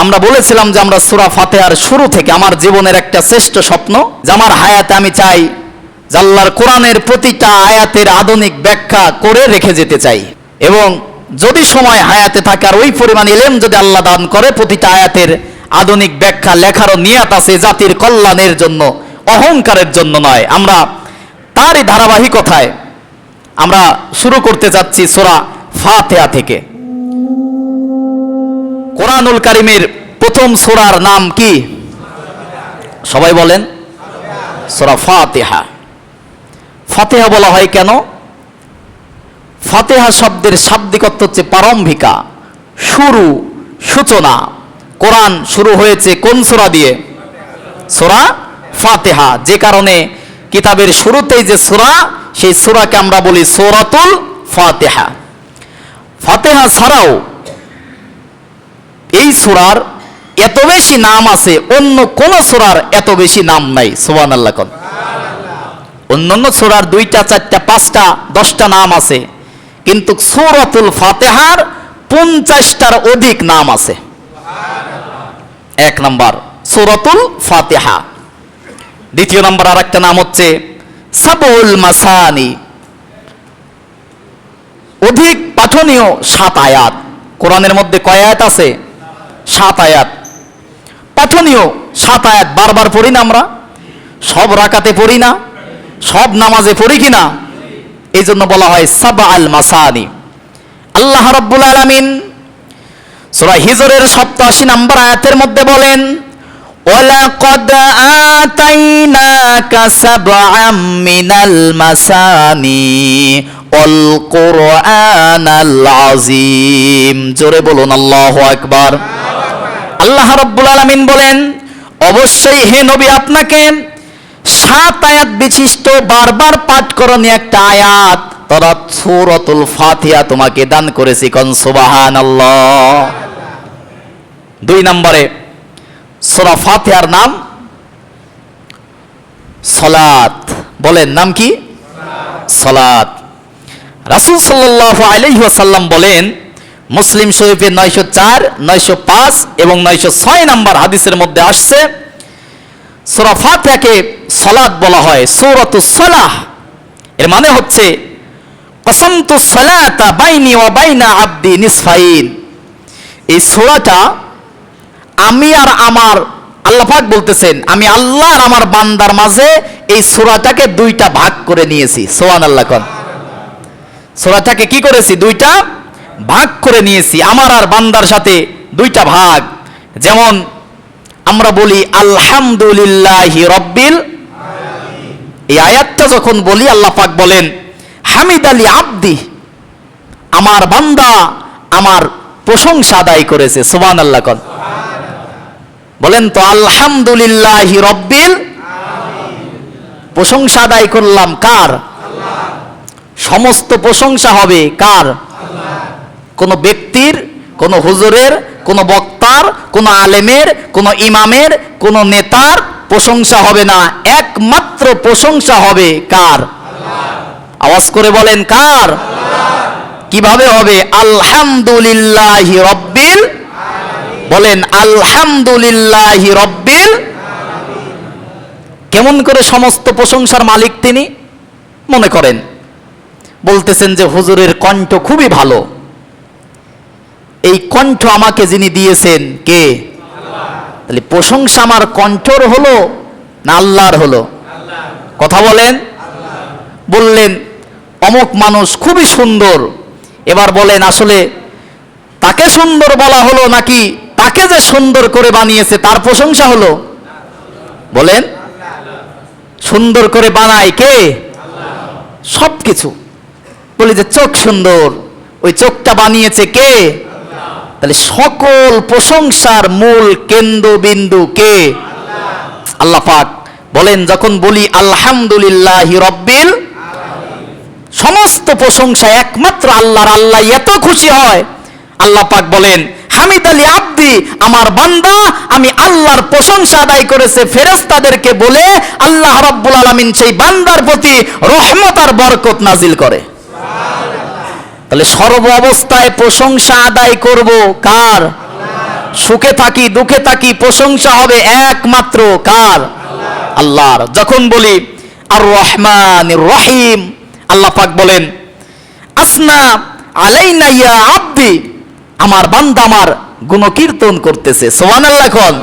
আমরা বলেছিলাম যে আমরা সূরা ফাতিহার শুরু থেকে আমার জীবনের একটা শ্রেষ্ঠ স্বপ্ন যে আমার হায়াতে আমি চাই যে আল্লাহর কোরআনের প্রতিটা আয়াতের আধুনিক ব্যাখ্যা করে রেখে যেতে চাই, এবং যদি সময় হায়াতে থাকে আর ওই পরিমাণ ইলম যদি আল্লাহ দান করে প্রতিটা আয়াতের আধুনিক ব্যাখ্যা লেখারও নিয়াত আছে জাতির কল্যাণের জন্য, অহংকারের জন্য নয়। আমরা তারই ধারাবাহিকতায় আমরা শুরু করতে যাচ্ছি সূরা ফাতিহা থেকে। কোরআনুল কারীমের প্রথম সূরার নাম কি? সবাই বলেন। সূরা ফাতিহা। ফাতিহা বলা হয় কেন? ফাতিহা শব্দের শাব্দিক অর্থ হচ্ছে প্রারম্ভিকা, শুরু, সূচনা। কোরআন শুরু হয়েছে কোন সূরা দিয়ে? সূরা ফাতিহা। যে কারণে কিতাবের শুরুতেই যে সূরা, সেই সূরাকে আমরা বলি সূরাতুল ফাতিহা। ফাতিহা ছাড়াও এই সূরার এত বেশি নাম আছে, অন্য কোন সূরার এত বেশি নাম নাই। সুবহানাল্লাহ। অন্যান্য সূরার 2টা 4টা 5টা 10টা নাম আছে, কিন্তু সূরাতুল ফাতিহার 50টার অধিক নাম আছে। এক নাম্বার সূরাতুল ফাতিহা। দ্বিতীয় নাম্বার আরেকটা নাম হচ্ছে সাবউল মাসানি, অধিক পাঠনীয় 7 আয়াত। কোরআনের মধ্যে কয় আয়াত আছে? 7 আয়াত। পাঠনীয় 7 আয়াত। বারবার পড়ি না আমরা? সব রাকাতে পড়ি না? সব নামাজে পড়ি কিনা? এই জন্য বলা হয় সাবউল মাসানি। আল্লাহ রাব্বুল আলামিন সূরা হিজরের 87 নম্বর আয়াতের মধ্যে বলেন, ওয়ালাকাদ আতাইনাকা সাবআম মিনাল মাসানি ওয়াল কুরআনাল আযীম। জোরে বলুন আল্লাহু আকবার। আল্লাহ রাব্বুল আলামিন বলেন, অবশ্যই হে নবী আপনাকে 7 আয়াত বিশিষ্ট বারবার পাঠ করণীয় একটা আয়াত তথা সূরাতুল ফাতিহা তোমাকে দান করেছি। কোন সুবহানাল্লাহ। 2 নম্বরে সূরা ফাতিহার নাম সালাত। বলেন নাম কি? সালাত। রাসূল সাল্লাল্লাহু আলাইহি ওয়াসাল্লাম বলেন, মুসলিম শরীফে 904, 905 এবং 906 নম্বর হাদিসের মধ্যে আসছে, সূরা ফাতিহাকে সালাত বলা হয়, সূরাতুস সালাহ। এর মানে হচ্ছে কসমতু সালাতা বাইনি ওয়া বাইনা আবদি নিসফাইন। এই সূরাটা আমি আর আমার, আল্লাহ পাক বলতেছেন, আমি আল্লাহ আর আমার বান্দার মাঝে এই সূরাটাকে 2টা ভাগ করে নিয়েছি। সুবহানাল্লাহ। কোন সূরাটাকে কি করেছি? 2টা ভাগ করে নিয়েছি, আমার আর বান্দার সাথে 2টা ভাগ। যেমন আমরা বলি আলহামদুলিল্লাহি রাব্বিল আলামিন। এই আয়াতটা যখন বলি আল্লাহ পাক বলেন হামিদালি আব্দি, আমার বান্দা আমার প্রশংসা আদায় করেছে। সুবহানাল্লাহ। কোন বলেন তো আলহামদুলিল্লাহি রাব্বিল আলামিন। প্রশংসা আদায় করলাম কার? আল্লাহ। সমস্ত প্রশংসা হবে কার? আল্লাহ। কোন ব্যক্তির, কোন হুজুরের, কোন বক্তার, কোন আলেমের, কোন ইমামের, কোন নেতার প্রশংসা হবে না, একমাত্র প্রশংসা হবে কার? আল্লাহ। আওয়াজ করে বলেন কার? আল্লাহ। কিভাবে হবে? আলহামদুলিল্লাহি রাব্বিল আলামিন। বলেন আলহামদুলিল্লাহি রাব্বিল আলামিন। কেমন করে সমস্ত প্রশংসার মালিক তিনি? মনে করেন বলতেছেন যে হুজুরের কণ্ঠ খুবই ভালো, এই কণ্ঠ আমাকে যিনি দিয়েছেন কে? আল্লাহ। তাহলে প্রশংসা আমার কণ্ঠর হলো না আল্লাহর হলো? আল্লাহ। কথা বলেন। আল্লাহ। বললেন অমুক মানুষ খুবই সুন্দর, এবার বলেন আসলে তাকে সুন্দর বলা হলো নাকি তাকে যে সুন্দর করে বানিয়েছে তার প্রশংসা হলো? বলেন সুন্দর করে বানায় কে? আল্লাহ। সবকিছু বলি যে চোখ সুন্দর, ওই চোখটা বানিয়েছে কে? তাহলে সকল প্রশংসার মূল কেন্দ্রবিন্দু কে? আল্লাহ পাক বলেন যখন বলি আলহামদুলিল্লাহি রাব্বিল আলামিন, সমস্ত প্রশংসা একমাত্র আল্লাহর। আল্লাহ এত খুশি হয়, আল্লাহ পাক বলেন হামিদালি আব্দি, আমার বান্দা আমি আল্লাহর প্রশংসা আদায় করেছে ফেরেশতাদেরকে বলে আল্লাহ রাব্বুল আলামিন সেই বান্দার প্রতি রহমত আর বরকত নাজিল করে। তাহলে সর্ব অবস্থায় প্রশংসা আদায় করব কার? সুখে থাকি দুঃখে থাকি প্রশংসা হবে একমাত্র কার? আল্লাহর। যখন বলি আর রহমানির রহিম, আল্লাহ পাক বলেন আসনা আলাইনা ইয়া আব্দি, আমার বান্দা আমার গুণকীর্তন করতেছে, সুবহানাল্লাহ। কোন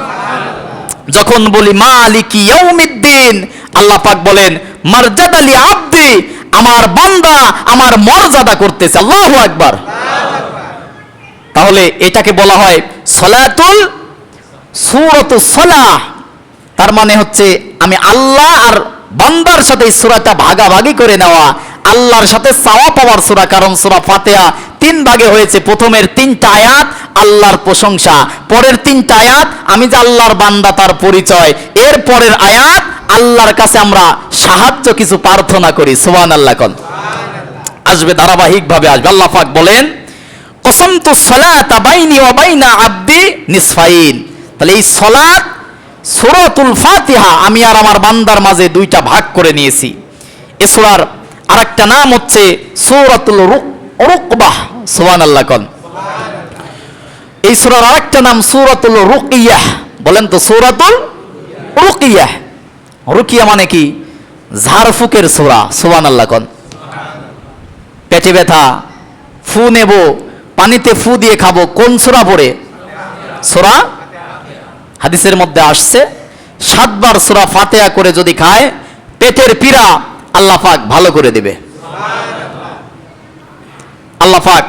যখন বলি মালিকি ইয়াউমিদ্দিন, আল্লাহ পাক বলেন মারজাদা লি আব্দি, আমার বান্দা আমার মর্যাদা করতেছে, আল্লাহু আকবার। তাহলে এটাকে বলা হয় সলাতুল সূরাতুস সালাহ। তার মানে হচ্ছে আমি আল্লাহ আর বান্দার সাথে এই সূরাটা ভাগাভাগি করে নেওয়া, আল্লাহর সাথে চাওয়া পাওয়ার সূরা। কারণ সূরা ফাতিহা 3 ভাগে হয়েছে। প্রথমের 3টা আয়াত আল্লাহর প্রশংসা, পরের 3টা আয়াত আমি যে আল্লাহর বান্দা তার পরিচয়, এর পরের আয়াত আল্লাহর কাছে আমরা সাহায্য কিছু প্রার্থনা করি, সুবহানাল্লাহ। কোন আসবে ধারাবাহিকভাবে আসবে। আল্লাহ পাক বলেন কসমতু সালাতা বাইনি ওয়া বাইনা আবদি নিসফাইন। তাহলে এই সালাত সূরাতুল ফাতিহা আমি আর আমার বান্দার মাঝে 2টা ভাগ করে নিয়েছি। এই সূরার আরেকটা নাম হচ্ছে সূরাতুল রুকবাহ, সুবহানাল্লাহ। কোন এই সূরার আরেকটা নাম সূরাতুল রুকিয়াহ। বলেন তো সূরাতুল রুকিয়াহ। রুকিয়া মানে কি? ঝাড়ফুঁকের সূরা, সুবহানাল্লাহ। কোন পেটে ব্যথা, ফু নেব, পানিতে ফু দিয়ে খাবো, কোন সূরা পড়ে? সূরা হাদিসের মধ্যে আসছে 7 বার সূরা ফাতিহা করে যদি খায় পেটের পীড়া আল্লাহ পাক ভালো করে দেবে। আল্লাহ পাক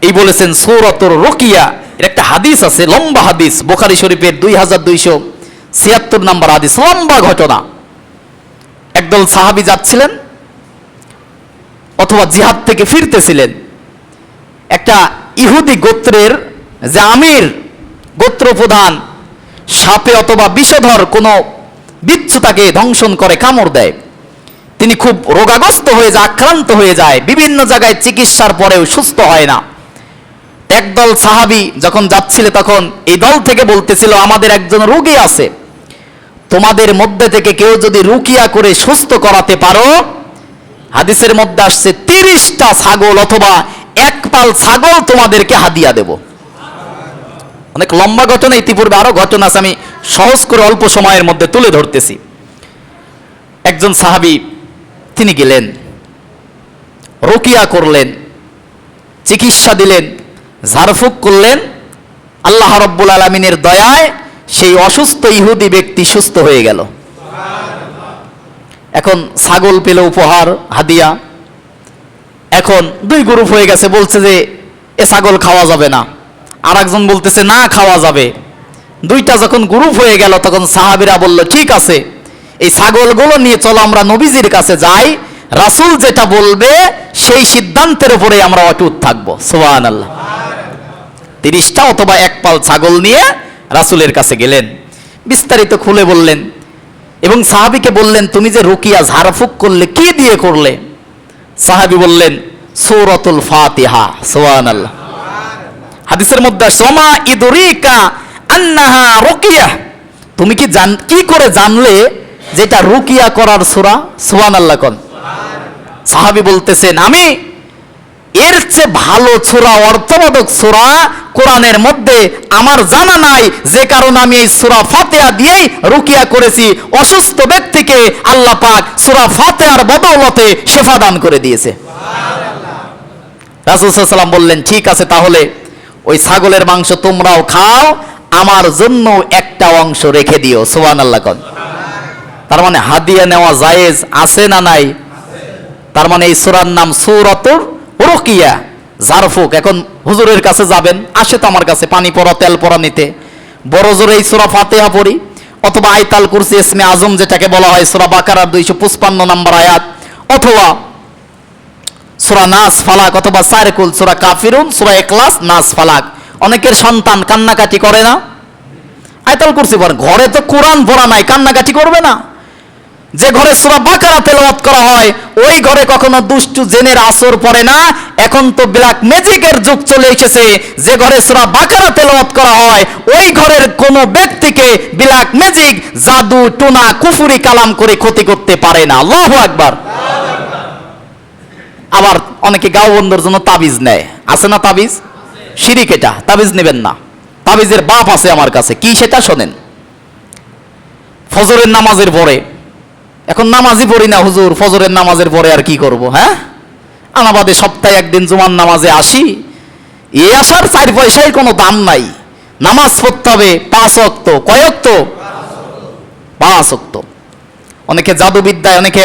এই বলেছেন সূরাতুর রুকিয়া। এর একটা হাদিস আছে, লম্বা হাদিস, বুখারী শরীফের 2276 নম্বর হাদিস, লম্বা ঘটনা। একদল সাহাবী যাচ্ছিলেন অথবা জিহাদ থেকে ফিরতেছিলেন। একটা ইহুদি গোত্রের যে আমির, গোত্র প্রধান, সাপে অথবা বিষধর কোনো বিচ্ছু তাকে দংশন করে, কামড় দেয়। তিনি খুব রোগাগ্রস্ত হয়ে যায়, আক্রান্ত হয়ে যায়, বিভিন্ন জায়গায় চিকিৎসার পরেও সুস্থ হয় না। একদল সাহাবী যখন যাচ্ছিল তখন এই দল থেকে বলতেছিল আমাদের একজন রোগী আছে, তোমাদের মধ্যে থেকে কেউ যদি রুকিয়া করে সুস্থ করাতে পারো, হাদিসের মধ্যে আসছে 30টা ছাগল অথবা 1 পাল ছাগল তোমাদেরকে হাদিয়া দেব। অনেক লম্বা ঘটনা, ইতিপূর্বে আরো ঘটনা আছে, আমি সহজ করে অল্প সময়ের মধ্যে তুলে ধরতেছি। একজন সাহাবী তিনি গেলেন, রুকিয়া করলেন, চিকিৎসা দিলেন, ঝাড়ফুঁক করলেন। আল্লাহ রাব্বুল আলামিনের দয়ায় সেই অসুস্থ ইহুদি ব্যক্তি সুস্থ হয়ে গেল। এখন ছাগল পেল উপহার, হাদিয়া। এখন 2 গ্রুপ হয়ে গেছে, বলছে যে এ ছাগল খাওয়া যাবে না, আর একজন বলতেছে না খাওয়া যাবে। 2টা যখন গ্রুপ হয়ে গেল তখন সাহাবীরা বলল ঠিক আছে এই ছাগলগুলো নিয়ে চলো আমরা নবীজির কাছে যাই, রাসূল যেটা বলবে সেই সিদ্ধান্তের উপরে আমরা অটুট থাকবো, সুবহানাল্লাহ। 30টা অথবা 1 পাল ছাগল নিয়ে রাসূলের কাছে গেলেন, বিস্তারিত খুলে বললেন এবং সাহাবীকে বললেন তুমি যে রুকিয়া ঝাড়ফুঁক করলে কি দিয়ে করলে? সাহাবী বললেন সূরাতুল ফাতিহা, সুবহানাল্লাহ। হাদিসের মধ্যে ওমা ইদরিকা আন্নাহা রুকিয়া, তুমি কি করে জানলে যেটা রুকিয়া করার সূরা? সুবহানাল্লাহ। কোন সাহাবী বলতেছেন আমি এর চেয়ে ভালো সূরা, অর্থবোধক সূরা কোরআনের মধ্যে আমার জানা নাই, যে কারণে আমি এই সূরা ফাতিহা দিয়েই রুকিয়া করেছি। অসুস্থ ব্যক্তিকে আল্লাহ পাক সূরা ফাতিহার বদৌলতে শিফা দান করে দিয়েছে। রাসূল সাল্লাল্লাহু আলাইহি ওয়াসাল্লাম বললেন ঠিক আছে তাহলে ওই ছাগলের মাংস তোমরাও খাও, আমার জন্য একটা অংশ রেখে দিও, সুবহানাল্লাহ। কোন তার মানে হাদিয়া নেওয়া জায়েজ আছে না নাই? তার মানে এই সূরার নাম সূরাতুর রুকিয়া, ঝাড়ফুঁক। এখন হুজুরের কাছে যাবেন, আসে তো আমার কাছে পানি পড়া তেল পড়া নিতে, বড় জোরে এই সূরা ফাতিহা পড়ি অথবা আয়াতুল কুরসি ইসমে আজম যেটাকে বলা হয় সূরা বাকারার 255 নম্বর আয়াত, অথবা সূরা নাস ফালাক, অথবা সারকুল, সূরা কাফিরুন, সূরা ইখলাস, নাস ফালাক। অনেকের সন্তান কান্নাকাটি করে না, আয়াতুল কুরসি পড়ে। ঘরে তো কোরআন পড়া নাই, কান্নাকাটি করবে না? যে ঘরে সূরা বাকারা তেলাওয়াত করা হয় ওই ঘরে কখনো দুষ্টু জিনের আসর পড়ে না। এখন তো ব্ল্যাক ম্যাজিকের যুগ চলে এসেছে, যে ঘরে সূরা বাকারা তেলাওয়াত করা হয় ওই ঘরের কোনো ব্যক্তিকে ব্ল্যাক ম্যাজিক, জাদু টুনা, কুফরি কালাম করে ক্ষতি করতে পারে না। আল্লাহু আকবার। আবার অনেকে গাঁও বন্ধুর জন্য তাবিজ নেয়, আছে না তাবিজ? শিরিক, এটা তাবিজ নেবেন না। তাবিজের বাপ আছে আমার কাছে, কি সেটা শোনেন। ফজরের নামাজের পরে, এখন নামাজই পড়ি না হুজুর, ফজরের নামাজের পরে আর কি করব, হ্যাঁ আনাবাদে সপ্তাহে একদিন জুমার নামাজে আসি, এ আসার 4 পয়সার কোনো দাম নাই। নামাজ পড়তে হবে 5 ওয়াক্ত, কয় ওয়াক্ত? 5 ওয়াক্ত। অনেকে জাদুবিদ্যায় অনেকে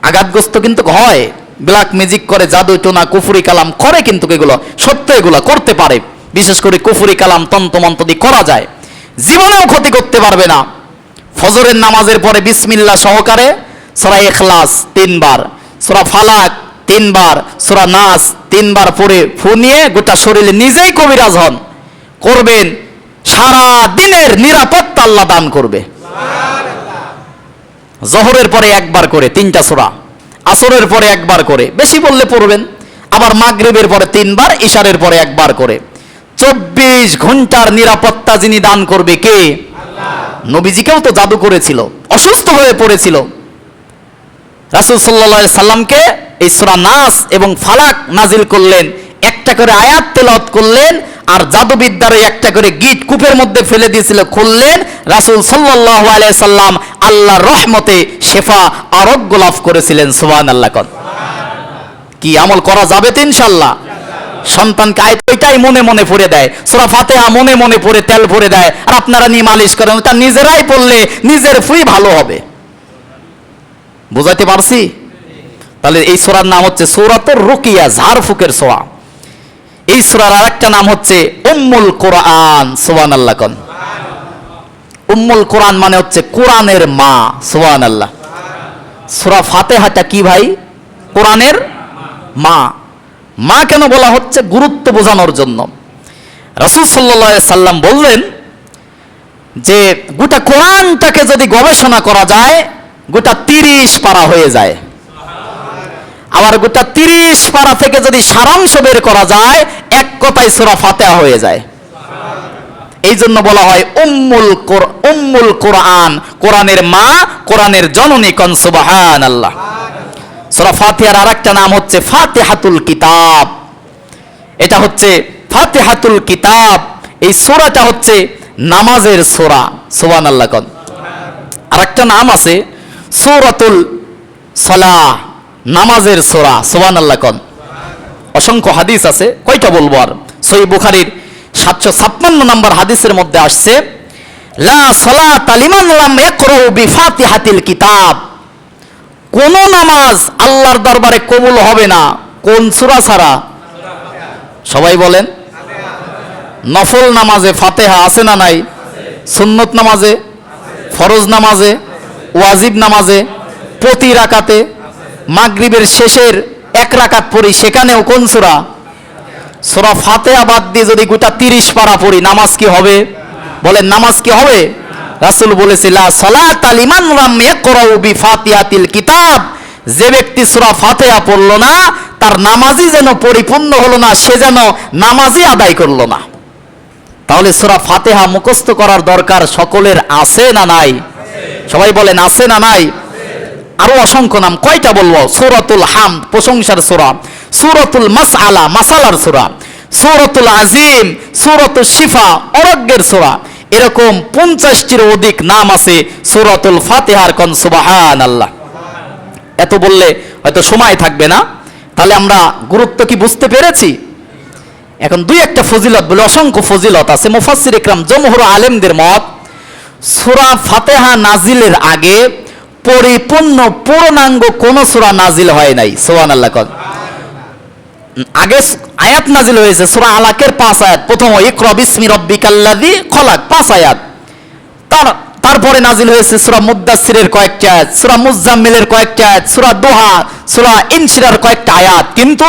আঘাতগ্রস্ত কিন্তু হয়, ব্ল্যাক ম্যাজিক করে, জাদু টোনা কুফরি কালাম করে, কিন্তু এগুলো সত্য, এগুলো করতে পারে। বিশেষ করে কুফরি কালাম তন্ত্রমন্ত্র দিয়ে করা যায়, জীবনেও ক্ষতি করতে পারবে না। ফজরের নামাজের পরে বিসমিল্লাহ সহকারে সূরা ইখলাস 3 বার, সূরা ফালাক 3 বার, সূরা নাস 3 বার পড়ে ফু নিয়ে গোটা শরীরে নিজেই কবিরাজ হন, করবেন, সারা দিনের নিরাপত্তা আল্লাহ দান করবে। জোহরের পরে 1 বার করে 3টা সূরা, আসরের পরে 1 বার করে, বেশি বললে পড়বেন, আবার মাগরিবের পরে 3 বার, ইশারের পরে 1 বার করে। 24 ঘন্টার নিরাপত্তা যিনি দান করবে কে? নবীজিকেও তো জাদু করেছিল, অসুস্থ হয়ে পড়েছিল, রাসূল সাল্লাল্লাহু আলাইহি সাল্লামকে এই সূরা নাস এবং ফালাক নাজিল করলেন, একটা করে আয়াত তেলাওয়াত করলেন, আর জাদুবিদ্যার একটা করে গিট কূপের মধ্যে ফেলে দিয়েছিল, খুললেন, রাসূল সাল্লাল্লাহু আলাইহি সাল্লাম আল্লাহর রহমতে শেফা আরোগ্য লাভ করেছিলেন। সুবহানাল্লাহ। কি আমল করা যাবে তো ইনশাআল্লাহ? সন্তানকে আয়াত ওইটাই মনে মনে পড়ে দেয়, সূরা ফাতিহা মনে মনে পড়ে তেল ভরে দেয়, আর আপনারা নিয়ে মালিশ করেন, তা নিজেরাই পড়লে নিজের ফুই ভালো হবে। বুঝাইতে পারছি? তাহলে এই সূরার নাম হচ্ছে সূরাতুর রুকিয়া, ঝাড়ফুঁকের সূরা। এই সূরার আরেকটা নাম হচ্ছে উম্মুল কোরআন। সুবহানাল্লাহ। কোন উম্মুল কোরআন মানে হচ্ছে কোরআনের মা। সুবহানাল্লাহ। সূরা ফাতিহাটা কি ভাই? কোরআনের মা। মা কেন বলা হচ্ছে? গুরুত্ব বোঝানোর জন্য। রাসূল সাল্লাল্লাহু আলাইহি সাল্লাম বললেন যে গোটা কোরআনটাকে যদি গবেষণা করা যায়, গোটা 30 পারা হয়ে যায়। আবার গোটা 30 পারা থেকে যদি সারাংশ বের করা যায়, এক কথায় সূরা ফাতিহা হয়ে যায়। এই জন্য বলা হয় উম্মুল কোরআন, কোরআনের মা, কোরআনের জননী। কোন সুবহানাল্লাহ। সূরা ফাতিহার আরেকটা নাম হচ্ছে ফাতিহাতুল কিতাব। এটা হচ্ছে ফাতিহাতুল কিতাব, এই সূরাটা হচ্ছে নামাজের সূরা। সুবহানাল্লাহ। কোন আরেকটা নাম আছে সূরাতুল সালাহ, নামাজের সূরা। সুবহানাল্লাহ। কোন অসংখ্য হাদিস আছে, কয়টা বলবো আর। সহিহ বুখারীর 756 নম্বর হাদিসের মধ্যে আসছে, লা সালাতা লিমান লাম ইয়াকরাউ বিফাতিহাতিল কিতাব। কোন নামাজ আল্লাহর দরবারে কবুল হবে না কোন সূরা ছাড়া? সবাই বলেন। নফল নামাজে ফাতিহা আছে না নাই? সুন্নত নামাজে, ফরজ নামাজে, ওয়াজিব নামাজে, প্রতি রাকাতে, মাগরিবের শেষের 1 রাকাত পড়ি, সেখানেও কোন সূরা? সূরা ফাতিহা বাদ দিয়ে যদি গোটা 30 পারা পড়ি, নামাজ কি হবে? বলেন, নামাজ কি হবে? রাসূল বলেছিল লা সালাতা লিমান লাম ইয়াকরাউ বিফাতিহাতিল কিতাব। যে ব্যক্তি সূরা ফাতিহা পড়লো না, তার নামাজই যেন পরিপূর্ণ হলো না, সে যেন নামাজই আদায় করলো না। তাহলে সূরা ফাতিহা মুখস্থ করার দরকার সকলের আছে না নাই? সবাই বলেন, আছে না নাই? আরো অসংখ্য নাম, কয়টা বলবো? সূরাতুল হামদ, প্রশংসার সূরা। সূরাতুল মাসআলা, মাসালার সূরা। সূরাতুল আজিম, সূরাতুল শিফা, আরোগ্যের সূরা। এরকম 50টির অধিক নাম আছে সূরাতুল ফাতিহার। কোন সুবহানাল্লাহ। এত বললে হয়তো সময় থাকবে না, তাহলে আমরা গুরুত্ব কি বুঝতে পেরেছি? এখন 2-1টা ফজিলত বলে, অসংখ্য ফজিলত আছে। মুফাসসির ইকরাম জমহুর আলেমদের মত, সূরা ফাতিহা নাজিলের আগে পরিপূর্ণ পূর্ণাঙ্গ কোন সূরা নাজিল হয় নাই। সুবহানাল্লাহ। কোন আগে আয়াত নাজিল হয়েছে সূরা আলাকের 5 আয়াত, প্রথম ইকরা বিসমি রাব্বিকাল্লাযী খলাক 5 আয়াত। তারপরে নাজিল হয়েছে সূরা মুদ্দাসসিরের কয়েকটা আয়াত, সূরা মুজাম্মিলের কয়েকটা আয়াত, সূরা দুহা, সূরা ইনশিরার কয়েকটা আয়াত, কিন্তু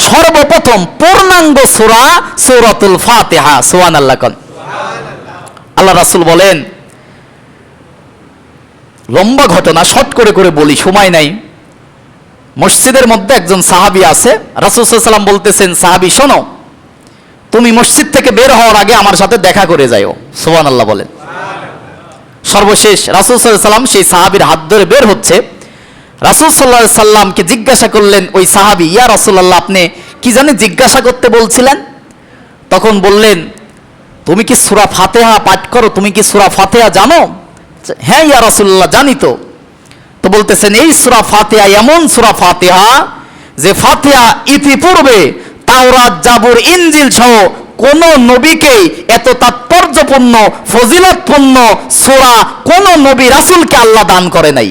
সর্বপ্রথম পূর্ণাঙ্গ সূরা সূরাতুল ফাতিহা। সুবহানাল্লাহ। কোন আল্লাহ রাসূল বলেন, লম্বা ঘটনা শর্ট করে করে বলি, সময় নাই। মসজিদের মধ্যে একজন সাহাবী আছে, রাসূল সাল্লাল্লাহু আলাইহি ওয়াসাল্লাম বলতেছেন, সাহাবী শোনো, তুমি মসজিদ থেকে বের হওয়ার আগে আমার সাথে দেখা করে যাও। সুবহানাল্লাহ বলেন। সর্বশেষ রাসূল সাল্লাল্লাহু আলাইহি ওয়াসাল্লাম সেই সাহাবীর হাত ধরে বের হচ্ছে, রাসূল সাল্লাল্লাহু আলাইহি ওয়াসাল্লামকে জিজ্ঞাসা করলেন ওই সাহাবী, ইয়া রাসূলুল্লাহ, আপনি কি জানি জিজ্ঞাসা করতে বলছিলেন? তখন বললেন, তুমি কি সূরা ফাতিহা পাঠ করো, তুমি কি সূরা ফাতিহা জানো? হ্যাঁ ইয়া রাসূলুল্লাহ, জানি তো। তো বলতেছেন এই সূরা ফাতিহা এমন সূরা ফাতিহা যে ফাতিহা ইতিপূর্বে তাওরাত, জাবুর, ইনজিল সহ কোন নবীকে এত তাৎপর্যপূর্ণ ফজিলতপূর্ণ সূরা কোন নবী রাসূলকে আল্লাহ দান করে নাই।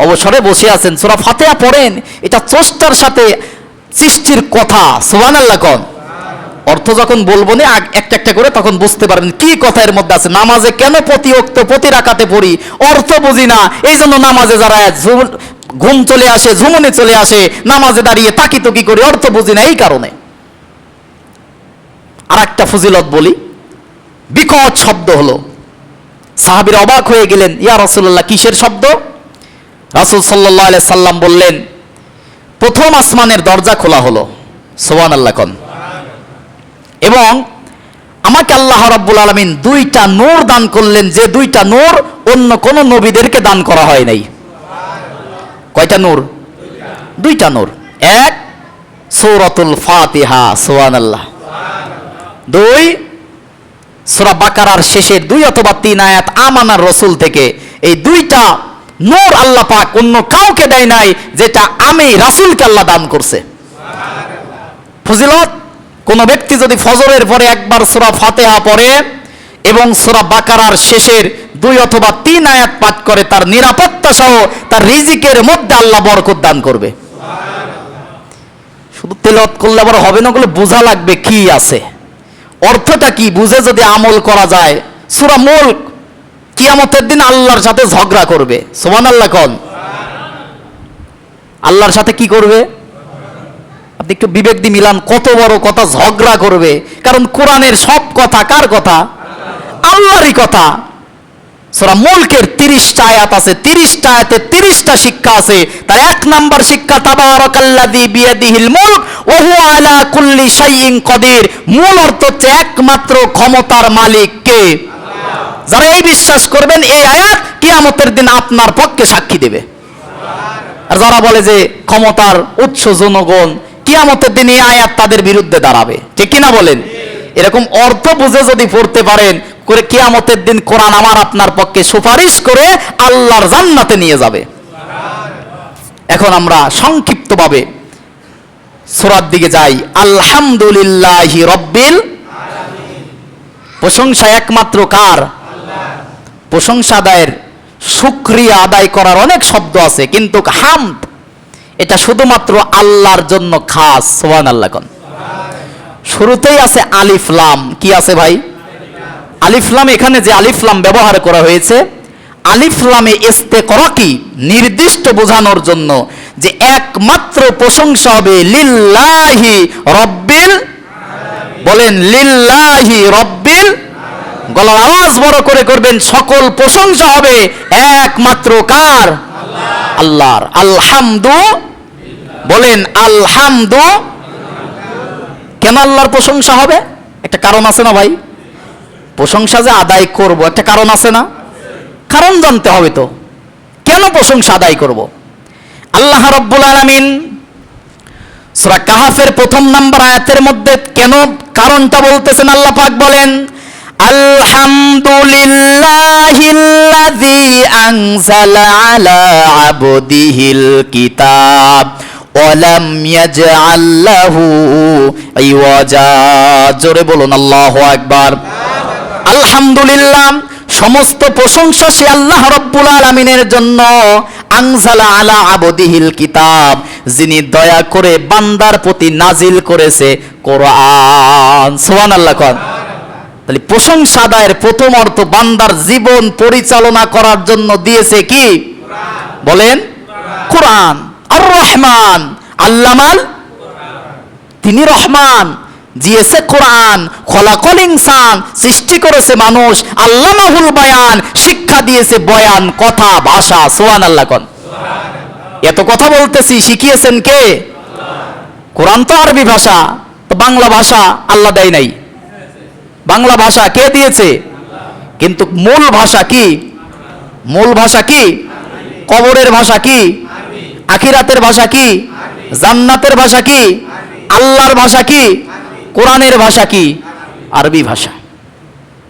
অবসরে বসে আছেন, সূরা ফাতিহা পড়েন, এটা স্রষ্টার সাথে সৃষ্টির কথা। সুবহানাল্লাহ কোন। অর্থ যখন বলবো না একটা একটা করে তখন বুঝতে পারবেন কি কথা এর মধ্যে আছে। নামাজে কেন প্রতি ওয়াক্ত প্রতি রাকাতে পড়ি, অর্থ বুঝি না, এই জন্য নামাজে যারা ঘুম চলে আসে, ঝুমনে চলে আসে, নামাজে দাঁড়িয়ে তাকিতুকি করি, অর্থ বুঝি না এই কারণে। আর একটা ফজিলত বলি, বিকট শব্দ হলো, সাহাবীরা অবাক হয়ে গেলেন, ইয়া রাসূলুল্লাহ কিসের শব্দ? রাসূল সাল্লাল্লাহু আলাইহি সাল্লাম বললেন, প্রথম আসমানের দরজা খোলা হলো। সুবহানাল্লাহ কোন। এবং আমাকে আল্লাহ রাব্বুল আলামিন দুইটা নূর দান করলেন, যে দুইটা নূর অন্য কোন নবীদেরকে দান করা হয় নাই। কয়টা নূর? দুইটা নূর। এক সূরাতুল ফাতিহা, সুবহানাল্লাহ। দুই সূরা বাকারার শেষের 2 অথবা 3 আয়াত আমানার রাসূল থেকে। এই দুইটা নূর আল্লাহ পাক অন্য কাউকে দেয় নাই, যেটা আমি রাসূলকে আল্লাহ দান করছে। ফজিলত, কোন ব্যক্তি যদি ফজরের পরে একবার সূরা ফাতিহা পড়ে এবং সূরা বাকারার শেষের 2 অথবা 3 আয়াত পাঠ করে, তার নিরাপত্তা সহ তার রিজিকের মধ্যে আল্লাহ বরকত দান করবে। শুধু তেলাওয়াত করলে আবার হবে না, ওগুলো বোঝা লাগবে কি আছে, অর্থটা কি বুঝে যদি আমল করা যায়। সূরা মুলক কিয়ামতের দিন আল্লাহর সাথে ঝগড়া করবে। সুবহানাল্লাহ কোন। আল্লাহর সাথে কি করবে? আপনি একটু বিবেক দিয়ে মিলান, কত বড় কথা, ঝগড়া করবে। কারণ কোরআনের সব কথা কার কথা? আল্লাহরই কথা। সূরা মুলকের 30টা আয়াত আছে, 30টা আয়াতে 30টা শিক্ষা আছে। তার 1 নাম্বার শিক্ষা, তাবারাকাল্লাযী বিয়াদিহিল মুলক ওয়া হুয়া আলা কুল্লি শাইইন কাদির। মূল অর্থ হচ্ছে একমাত্র ক্ষমতার মালিক কে? আল্লাহ। যারা এই বিশ্বাস করবেন, এই আয়াত কিয়ামতের দিন আপনার পক্ষে সাক্ষী দেবে। আর যারা বলে যে ক্ষমতার উৎস জনগণ, কিয়ামতের দিন এই আয়াত তাদের বিরুদ্ধে দাঁড়াবে। ঠিক কিনা বলেন? এরকম অর্থ বুঝে যদি পড়তে পারেন, করে কিয়ামতের দিন কোরআন আমার আপনার পক্ষে সুপারিশ করে আল্লাহর জান্নাতে নিয়ে যাবে। এখন আমরা সংক্ষিপ্তভাবে সূরার দিকে যাই। আলহামদুলিল্লাহি রাব্বিল আলামিন। প্রশংসা একমাত্র কার? আল্লাহ। প্রশংসা আদায়ের, শুকরিয়া আদায় করার অনেক শব্দ আছে, কিন্তু হামদ এটা শুধুমাত্র আল্লাহর জন্য খাস। সুবহানাল্লাহ কোন। শুরুতেই আছে আলিফ লাম। কি আছে ভাই? আলিফ লাম। এখানে যে আলিফ লাম ব্যবহার করা হয়েছে, আলিফ লামে ইস্তেকরাকি নির্দিষ্ট বোঝানোর জন্য যে একমাত্র প্রশংসা হবে লিল্লাহি রাব্বিল আলামিন। বলেন লিল্লাহি রাব্বিল আলামিন। গলার আওয়াজ বড় করে করবেন, সকল প্রশংসা হবে একমাত্র কার? আল্লাহ। আল্লাহর। আলহামদু, বলেন আলহামদু। কেন আল্লাহর প্রশংসা হবে? একটা কারণ আছে না ভাই? প্রশংসা যে আদায় করব, একটা কারণ আছে না? কারণ জানতে হবে তো, কেন প্রশংসা আদায় করব? আল্লাহ রাব্বুল আলামিন সূরা কাহফের 1 নাম্বার আয়াতের মধ্যে কেন কারণটা বলতেছেন, আল্লাহ পাক বলেন আলহামদুলিল্লাহিল্লাযী আনজালা আলা আবদিহিল কিতাব ওয়া লাম ইয়াজআল লাহু ইওয়াজা। জোরে বলুন আল্লাহু আকবার। আলহামদুলিল্লাহ, সমস্ত প্রশংসা সে আল্লাহ রাব্বুল আলামিনের জন্য। আনজালা আলা আবদিহিল কিতাব, যিনি দয়া করে বান্দার প্রতি নাজিল করেছে কোরআন। সুবহানাল্লাহ কোন। তাহলে প্রশংসা আদায়ের প্রথম অর্থ বান্দার জীবন পরিচালনা করার জন্য দিয়েছে কি? কোরআন। বলেন কোরআন। আর রহমান আল্লামাল, তিনি রহমান, দিয়েছে কোরআন। খলাকল ইনসান, সৃষ্টি করেছে মানুষ। আল্লামাহুল বায়ান, শিক্ষা দিয়েছে বয়ান, কথা, ভাষা। সুবহানাল্লাহ কোন। এত কথা বলতেছি, শিখিয়েছেন কে? আল্লাহ। কোরআন তো আরবি ভাষা, তো বাংলা ভাষা আল্লাহ দেয় নাই। বাংলা ভাষা কে দিয়েছে? আল্লাহ। কিন্তু মূল ভাষা কি? মূল ভাষা কি? কবরের ভাষা কি? আখিরাতের ভাষা কি? জান্নাতের ভাষা কি? আল্লাহর ভাষা কি? কোরআনের ভাষা কি? আরবি ভাষা,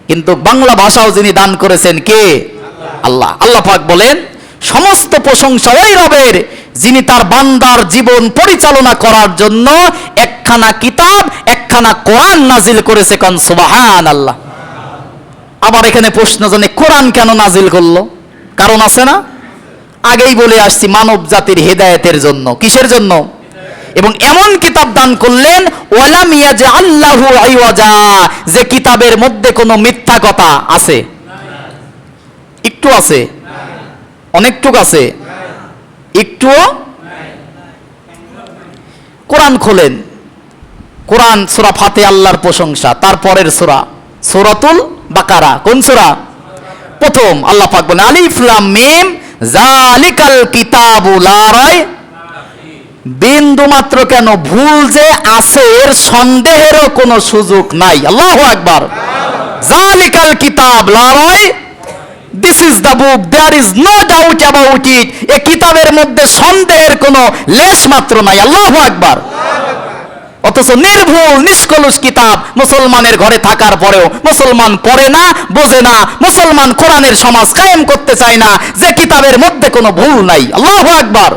কিন্তু বাংলা ভাষাও যিনি দান করেছেন কে? আল্লাহ। আল্লাহ পাক বলেন সমস্ত প্রশংসা ওই রবের যিনি তার বান্দার জীবন পরিচালনা করার জন্য একখানা কিতাব, একখানা কোরআন নাজিল করেছে। কান সুবহানাল্লাহ। আবার এখানে প্রশ্ন জানে কোরআন কেন নাজিল করলো? কারণ আছে না? আগেই বলে আসছি, মানব জাতির হেদায়েতের জন্য। কিসের জন্য? এবং এমন কিতাব দান করলেন ওয়ালাম ইয়াজআল্লাহু আইওয়াজা, যে কিতাবের মধ্যে কোনো মিথ্যা কথা আছে? একটু আছে? অনেকটুক আছে? একটুও? কোরআন খোলেন, কোরআন সূরা ফাতিহা আল্লাহর প্রশংসা, তারপরের সূরা সূরাতুল বাকারা। কোন সূরা? প্রথম। আল্লাহ পাক বলেন আলিফ লাম মিম যালিকাল কিতাবু লা রাইব, বিন্দু মাত্র কেন ভুল যে আছে এর সন্দেহেরও কোনো সুযোগ নাই। আল্লাহু আকবার। যালিকাল কিতাব লা রাইব, this is the book, there is no doubt about it. এই কিতাবের মধ্যে সন্দেহের কোনো লেশ মাত্র নাই। আল্লাহু আকবার। অথচ নির্ভুল নিষ্কলুষ কিতাব মুসলমানের ঘরে থাকার পরেও মুসলমান পড়ে না, বোঝে না, মুসলমান কোরআনের সমাজ কায়েম করতে চায় না, যে কিতাবের মধ্যে কোনো ভুল নাই। আল্লাহু আকবার।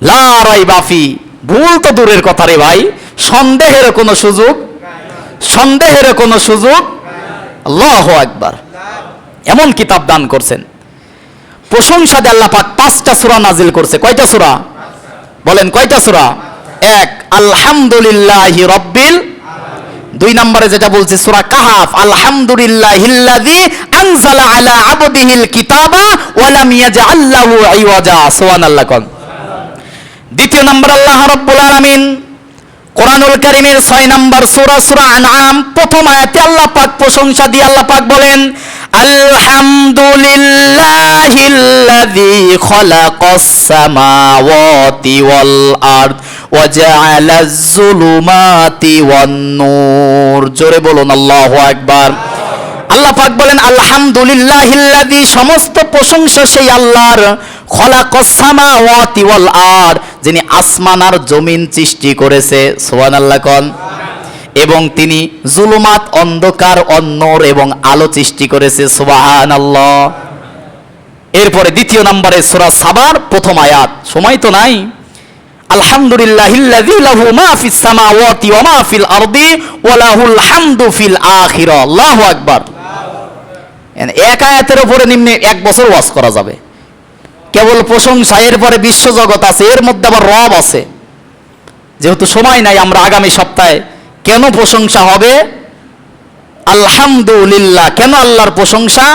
লা রাইবা ফি, ভুল তো দূরের কথা রে ভাই, সন্দেহের কোনো সুযোগ, সন্দেহের কোনো সুযোগ। আল্লাহু আকবার। এমন কিতাব দান করছেন। প্রশংসা দিয়ে আল্লাহ পাক 5টা সূরা নাজিল করছে। কয়টা সূরা? বলেন কয়টা সূরা? এক, আলহামদুলিল্লাহি রাব্বিল। 2 নম্বরে যেটা বলছে সূরা কাহাফ, আলহামদুলিল্লাহিল্লাযী আনজালা আলা আবদিহিল কিতাবা ওয়া লাম ইয়াজআল লাহু আইওয়াজা। সুবহানাল্লাহ। কোন? দ্বিতীয় নম্বর আল্লাহ রাব্বুল আলামিন কোরআনুল কারীমের 6 নম্বর সূরা সূরা আনআম প্রথম আয়াতে আল্লাহ পাক প্রশংসা দিয়ে আল্লাহ পাক বলেন আলহামদুলিল্লাহিল্লাযী খালাকাস সামাওয়াতি ওয়াল আরদ ওয়া জাআলাজ যুলুমাতি ওয়ান নূর। জোরে বলুন আল্লাহু আকবার। আল্লাহ পাক বলেন আলহামদুলিল্লাহিল্লাযী, সমস্ত প্রশংসা সেই আল্লাহর, খালাকাস সামাওয়াতি ওয়াল আরদ, যিনি আসমান আর জমিন সৃষ্টি করেছে। সুবহানাল্লাহ। কোন? এবং তিনি জুলুমাত অন্ধকার, অন্নর এবং আলো সৃষ্টি করেছে। সুবহানাল্লাহ। এরপরে দ্বিতীয় নম্বরে সূরা সাবার প্রথম আয়াত, সময় তো নাই। আলহামদুলিল্লাহিল্লাযী লাহু মা ফিস সামাওয়াতি ওয়া মা ফিল আরদি ওয়া লাহুল হামদু ফিল আখিরা। আল্লাহু আকবার। এক আয়াতের উপরে নিম্নে 1 বছর ওয়াজ করা যাবে। কেবল প্রশংসা, এরপরে বিশ্বজগৎ আছে, এর মধ্যে আবার রব আছে। যেহেতু সময় নাই, আমরা আগামী সপ্তাহে কেন প্রশংসা হবে, আলহামদুলিল্লাহ, কেন আল্লাহর প্রশংসা,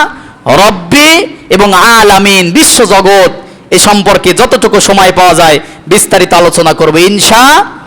রব্বি এবং আলামিন, বিশ্বজগৎ, এ সম্পর্কে যতটুকু সময় পাওয়া যায় বিস্তারিত আলোচনা করবে ইনশাআল্লাহ।